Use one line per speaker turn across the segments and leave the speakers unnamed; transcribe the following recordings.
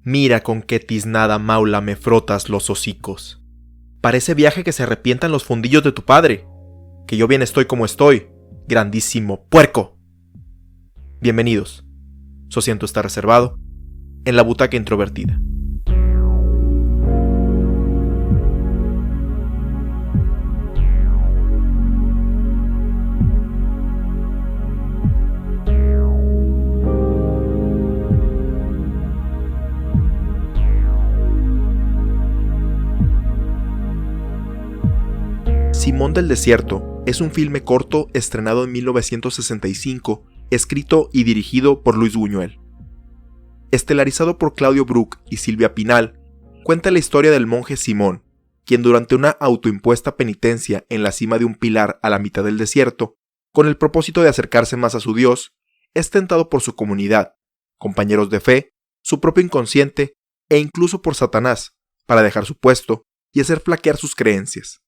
Mira con qué tiznada maula me frotas los hocicos. Parece viaje que se arrepientan los fundillos de tu padre. Que yo bien estoy como estoy, grandísimo puerco. Bienvenidos. Su asiento está reservado en la butaca introvertida. Simón del Desierto es un filme corto estrenado en 1965, escrito y dirigido por Luis Buñuel. Estelarizado por Claudio Brook y Silvia Pinal, cuenta la historia del monje Simón, quien durante una autoimpuesta penitencia en la cima de un pilar a la mitad del desierto, con el propósito de acercarse más a su Dios, es tentado por su comunidad, compañeros de fe, su propio inconsciente e incluso por Satanás, para dejar su puesto y hacer flaquear sus creencias.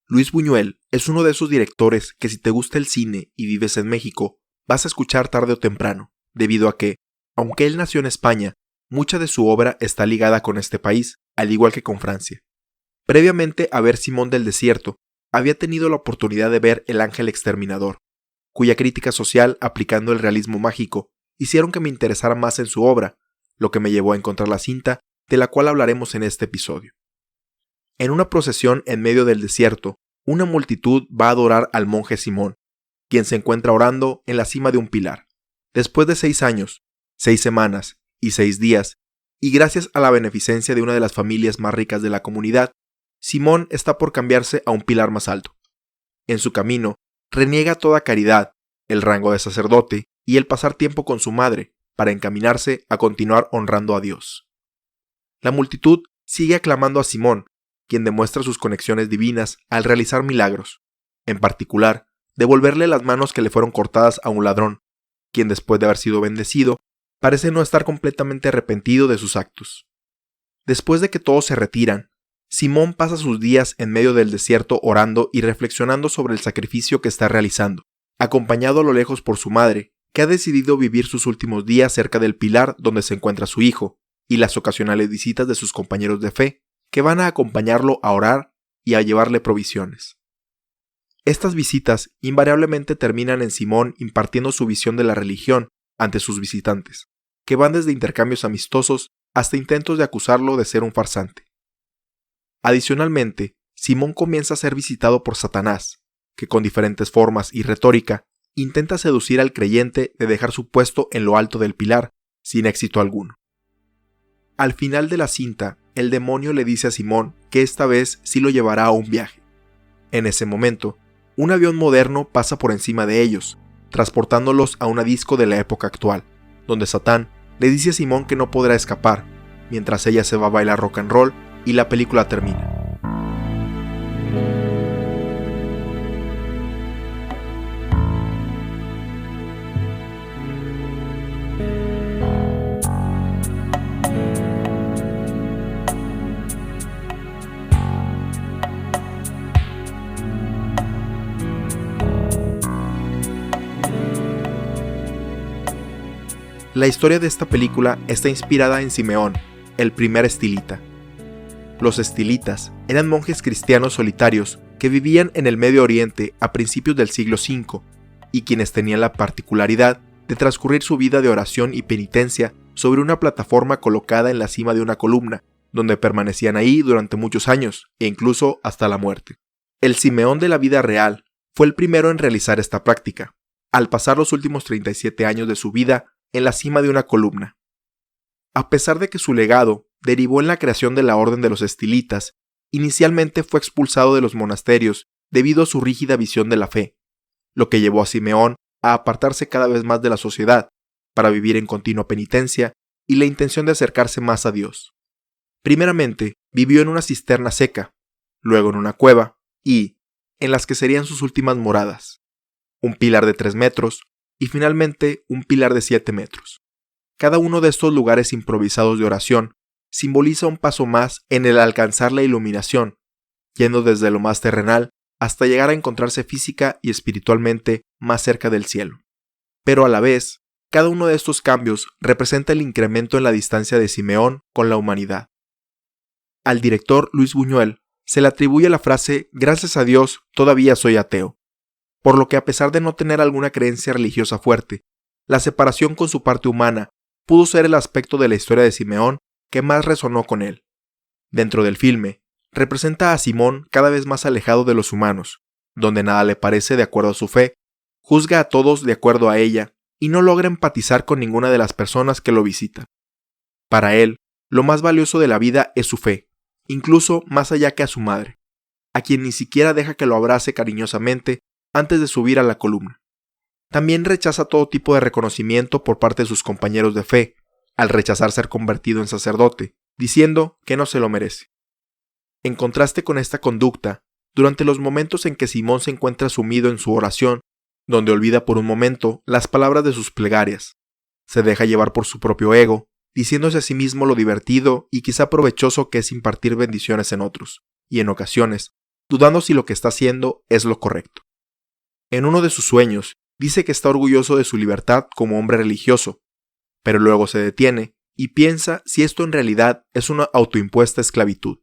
Luis Buñuel es uno de esos directores que si te gusta el cine y vives en México, vas a escuchar tarde o temprano, debido a que, aunque él nació en España, mucha de su obra está ligada con este país, al igual que con Francia. Previamente a ver Simón del Desierto, había tenido la oportunidad de ver El Ángel Exterminador, cuya crítica social aplicando el realismo mágico hicieron que me interesara más en su obra, lo que me llevó a encontrar la cinta de la cual hablaremos en este episodio. En una procesión en medio del desierto, una multitud va a adorar al monje Simón, quien se encuentra orando en la cima de un pilar. Después de 6 años, 6 semanas y 6 días, y gracias a la beneficencia de una de las familias más ricas de la comunidad, Simón está por cambiarse a un pilar más alto. En su camino, reniega toda caridad, el rango de sacerdote y el pasar tiempo con su madre, para encaminarse a continuar honrando a Dios. La multitud sigue aclamando a Simón, quien demuestra sus conexiones divinas al realizar milagros, en particular, devolverle las manos que le fueron cortadas a un ladrón, quien después de haber sido bendecido, parece no estar completamente arrepentido de sus actos. Después de que todos se retiran, Simón pasa sus días en medio del desierto orando y reflexionando sobre el sacrificio que está realizando, acompañado a lo lejos por su madre, que ha decidido vivir sus últimos días cerca del pilar donde se encuentra su hijo, y las ocasionales visitas de sus compañeros de fe, que van a acompañarlo a orar y a llevarle provisiones. Estas visitas invariablemente terminan en Simón impartiendo su visión de la religión ante sus visitantes, que van desde intercambios amistosos hasta intentos de acusarlo de ser un farsante. Adicionalmente, Simón comienza a ser visitado por Satanás, que con diferentes formas y retórica intenta seducir al creyente de dejar su puesto en lo alto del pilar, sin éxito alguno. Al final de la cinta, el demonio le dice a Simón que esta vez sí lo llevará a un viaje. En ese momento, un avión moderno pasa por encima de ellos, transportándolos a una disco de la época actual, donde Satán le dice a Simón que no podrá escapar, mientras ella se va a bailar rock and roll y la película termina. La historia de esta película está inspirada en Simeón, el primer estilita. Los estilitas eran monjes cristianos solitarios que vivían en el Medio Oriente a principios del siglo V y quienes tenían la particularidad de transcurrir su vida de oración y penitencia sobre una plataforma colocada en la cima de una columna, donde permanecían ahí durante muchos años e incluso hasta la muerte. El Simeón de la vida real fue el primero en realizar esta práctica, al pasar los últimos 37 años de su vida en la cima de una columna. A pesar de que su legado derivó en la creación de la Orden de los Estilitas, inicialmente fue expulsado de los monasterios debido a su rígida visión de la fe, lo que llevó a Simeón a apartarse cada vez más de la sociedad, para vivir en continua penitencia y la intención de acercarse más a Dios. Primeramente, vivió en una cisterna seca, luego en una cueva y en las que serían sus últimas moradas, un pilar de 3 metros, y finalmente un pilar de 7 metros. Cada uno de estos lugares improvisados de oración simboliza un paso más en el alcanzar la iluminación, yendo desde lo más terrenal hasta llegar a encontrarse física y espiritualmente más cerca del cielo. Pero a la vez, Cada uno de estos cambios representa el incremento en la distancia de Simeón con la humanidad. Al director Luis Buñuel se le atribuye la frase «Gracias a Dios, todavía soy ateo», por lo que a pesar de no tener alguna creencia religiosa fuerte, la separación con su parte humana pudo ser el aspecto de la historia de Simeón que más resonó con él. Dentro del filme, representa a Simón cada vez más alejado de los humanos, donde nada le parece de acuerdo a su fe, juzga a todos de acuerdo a ella y no logra empatizar con ninguna de las personas que lo visitan. Para él, lo más valioso de la vida es su fe, incluso más allá que a su madre, a quien ni siquiera deja que lo abrace cariñosamente antes de subir a la columna. También rechaza todo tipo de reconocimiento por parte de sus compañeros de fe, al rechazar ser convertido en sacerdote, diciendo que no se lo merece. En contraste con esta conducta, durante los momentos en que Simón se encuentra sumido en su oración, donde olvida por un momento las palabras de sus plegarias, se deja llevar por su propio ego, diciéndose a sí mismo lo divertido y quizá provechoso que es impartir bendiciones en otros, y en ocasiones, dudando si lo que está haciendo es lo correcto. En uno de sus sueños, dice que está orgulloso de su libertad como hombre religioso, pero luego se detiene y piensa si esto en realidad es una autoimpuesta esclavitud.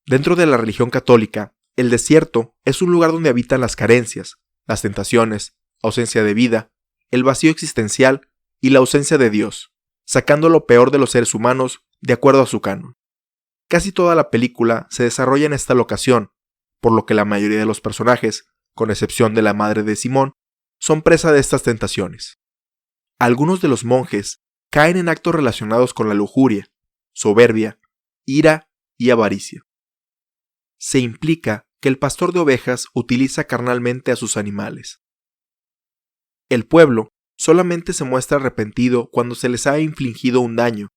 Dentro de la religión católica, el desierto es un lugar donde habitan las carencias, las tentaciones, ausencia de vida, el vacío existencial y la ausencia de Dios, sacando lo peor de los seres humanos de acuerdo a su canon. Casi toda la película se desarrolla en esta locación, por lo que la mayoría de los personajes, con excepción de la madre de Simón, son presa de estas tentaciones. Algunos de los monjes caen en actos relacionados con la lujuria, soberbia, ira y avaricia. Se implica que el pastor de ovejas utiliza carnalmente a sus animales. El pueblo solamente se muestra arrepentido cuando se les ha infligido un daño,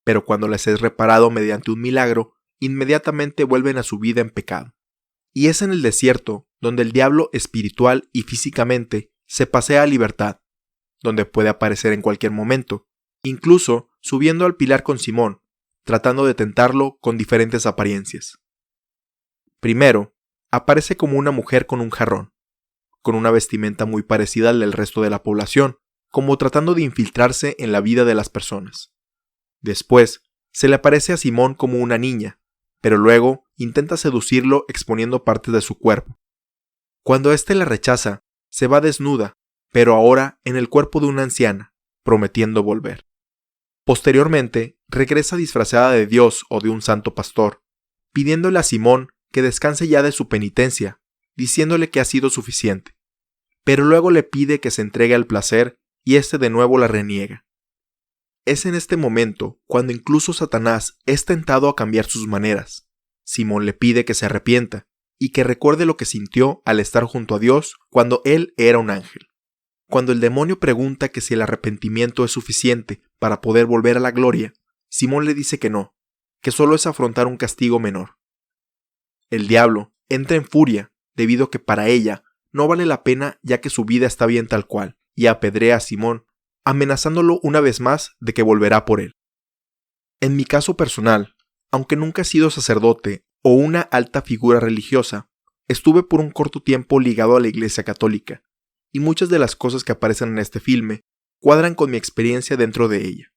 pero cuando les es reparado mediante un milagro, inmediatamente vuelven a su vida en pecado. Y es en el desierto donde el diablo espiritual y físicamente se pasea a libertad, donde puede aparecer en cualquier momento, incluso subiendo al pilar con Simón, tratando de tentarlo con diferentes apariencias. Primero, aparece como una mujer con un jarrón, con una vestimenta muy parecida al del resto de la población, como tratando de infiltrarse en la vida de las personas. Después, se le aparece a Simón como una niña, pero luego intenta seducirlo exponiendo partes de su cuerpo. Cuando éste la rechaza, se va desnuda, pero ahora en el cuerpo de una anciana, prometiendo volver. Posteriormente, regresa disfrazada de Dios o de un santo pastor, pidiéndole a Simón que descanse ya de su penitencia, diciéndole que ha sido suficiente. Pero luego le pide que se entregue al placer y éste de nuevo la reniega. Es en este momento cuando incluso Satanás es tentado a cambiar sus maneras. Simón le pide que se arrepienta y que recuerde lo que sintió al estar junto a Dios cuando él era un ángel. Cuando el demonio pregunta que si el arrepentimiento es suficiente para poder volver a la gloria, Simón le dice que no, que solo es afrontar un castigo menor. El diablo entra en furia debido a que para ella no vale la pena ya que su vida está bien tal cual, y apedrea a Simón, amenazándolo una vez más de que volverá por él. En mi caso personal, aunque nunca he sido sacerdote o una alta figura religiosa, estuve por un corto tiempo ligado a la Iglesia Católica, y muchas de las cosas que aparecen en este filme cuadran con mi experiencia dentro de ella.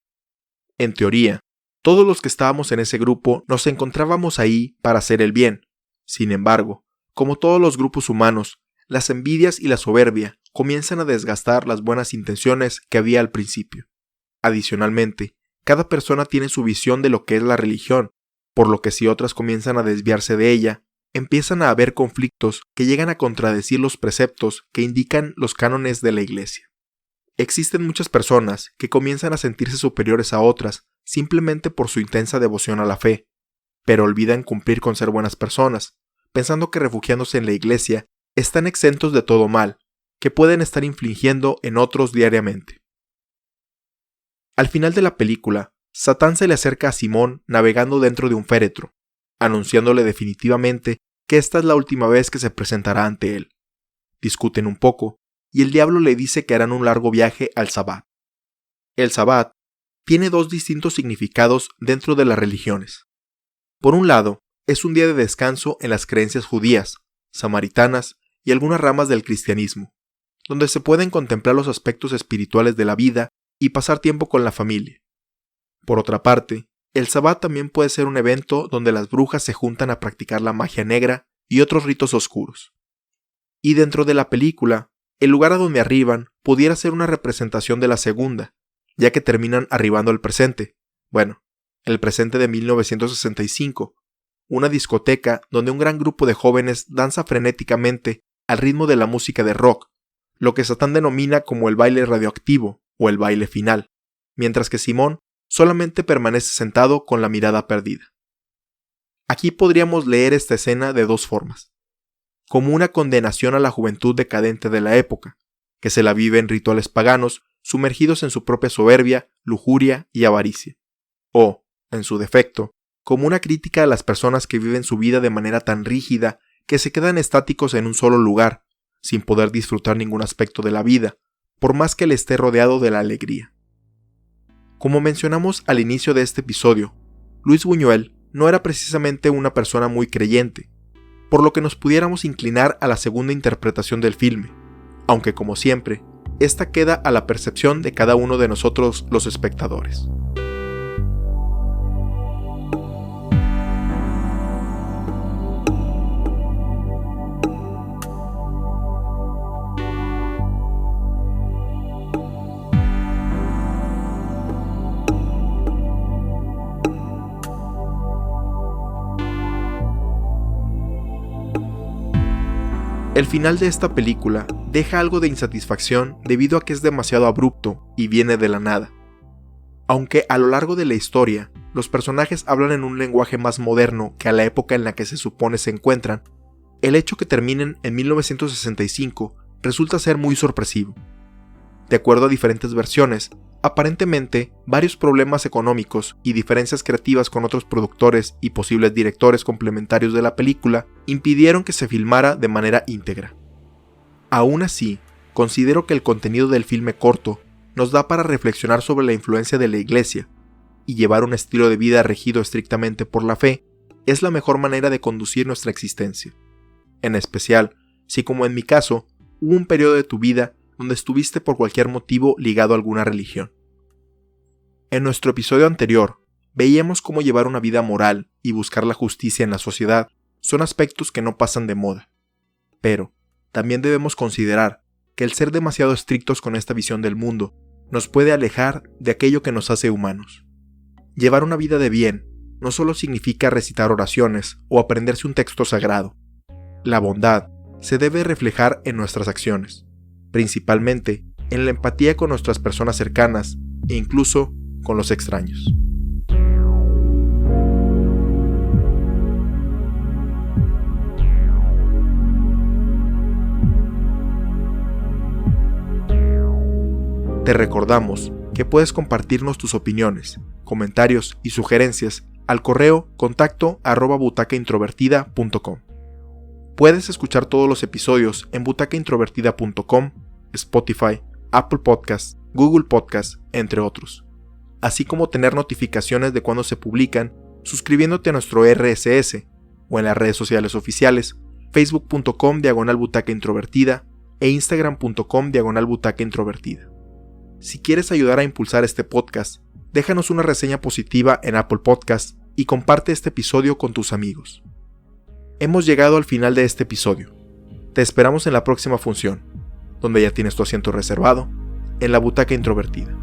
En teoría, todos los que estábamos en ese grupo nos encontrábamos ahí para hacer el bien. Sin embargo, como todos los grupos humanos, las envidias y la soberbia comienzan a desgastar las buenas intenciones que había al principio. Adicionalmente, cada persona tiene su visión de lo que es la religión, por lo que si otras comienzan a desviarse de ella, empiezan a haber conflictos que llegan a contradecir los preceptos que indican los cánones de la Iglesia. Existen muchas personas que comienzan a sentirse superiores a otras simplemente por su intensa devoción a la fe, pero olvidan cumplir con ser buenas personas, pensando que refugiándose en la Iglesia están exentos de todo mal, que pueden estar infligiendo en otros diariamente. Al final de la película, Satán se le acerca a Simón navegando dentro de un féretro, anunciándole definitivamente que esta es la última vez que se presentará ante él. Discuten un poco, y el diablo le dice que harán un largo viaje al Sabbat. El Sabbat tiene dos distintos significados dentro de las religiones. Por un lado, es un día de descanso en las creencias judías, samaritanas y algunas ramas del cristianismo, donde se pueden contemplar los aspectos espirituales de la vida y pasar tiempo con la familia. Por otra parte, el Sabbat también puede ser un evento donde las brujas se juntan a practicar la magia negra y otros ritos oscuros. Y dentro de la película, el lugar a donde arriban pudiera ser una representación de la segunda, ya que terminan arribando al presente. Bueno, el presente de 1965, una discoteca donde un gran grupo de jóvenes danza frenéticamente al ritmo de la música de rock, lo que Satán denomina como el baile radioactivo o el baile final, mientras que Simón solamente permanece sentado con la mirada perdida. Aquí podríamos leer esta escena de dos formas: como una condenación a la juventud decadente de la época, que se la vive en rituales paganos sumergidos en su propia soberbia, lujuria y avaricia, o, en su defecto, como una crítica a las personas que viven su vida de manera tan rígida que se quedan estáticos en un solo lugar, sin poder disfrutar ningún aspecto de la vida, por más que le esté rodeado de la alegría. Como mencionamos al inicio de este episodio, Luis Buñuel no era precisamente una persona muy creyente, por lo que nos pudiéramos inclinar a la segunda interpretación del filme, aunque como siempre, esta queda a la percepción de cada uno de nosotros los espectadores. El final de esta película deja algo de insatisfacción debido a que es demasiado abrupto y viene de la nada. Aunque a lo largo de la historia, los personajes hablan en un lenguaje más moderno que a la época en la que se supone se encuentran, el hecho que terminen en 1965 resulta ser muy sorpresivo. De acuerdo a diferentes versiones, aparentemente varios problemas económicos y diferencias creativas con otros productores y posibles directores complementarios de la película impidieron que se filmara de manera íntegra. Aún así, considero que el contenido del filme corto nos da para reflexionar sobre la influencia de la Iglesia, y llevar un estilo de vida regido estrictamente por la fe es la mejor manera de conducir nuestra existencia. En especial, si como en mi caso, hubo un periodo de tu vida donde estuviste por cualquier motivo ligado a alguna religión. En nuestro episodio anterior, veíamos cómo llevar una vida moral y buscar la justicia en la sociedad son aspectos que no pasan de moda. Pero, también debemos considerar que el ser demasiado estrictos con esta visión del mundo nos puede alejar de aquello que nos hace humanos. Llevar una vida de bien no solo significa recitar oraciones o aprenderse un texto sagrado. La bondad se debe reflejar en nuestras acciones, principalmente en la empatía con nuestras personas cercanas e incluso con los extraños. Te recordamos que puedes compartirnos tus opiniones, comentarios y sugerencias al correo contacto@butacaintrovertida.com. Puedes escuchar todos los episodios en butacaintrovertida.com, Spotify, Apple Podcasts, Google Podcasts, entre otros, así como tener notificaciones de cuando se publican suscribiéndote a nuestro RSS o en las redes sociales oficiales facebook.com/butacaintrovertida e instagram.com/butacaintrovertida. Si quieres ayudar a impulsar este podcast, déjanos una reseña positiva en Apple Podcasts y comparte este episodio con tus amigos. Hemos llegado al final de este episodio. Te esperamos en la próxima función, donde ya tienes tu asiento reservado, en la butaca introvertida.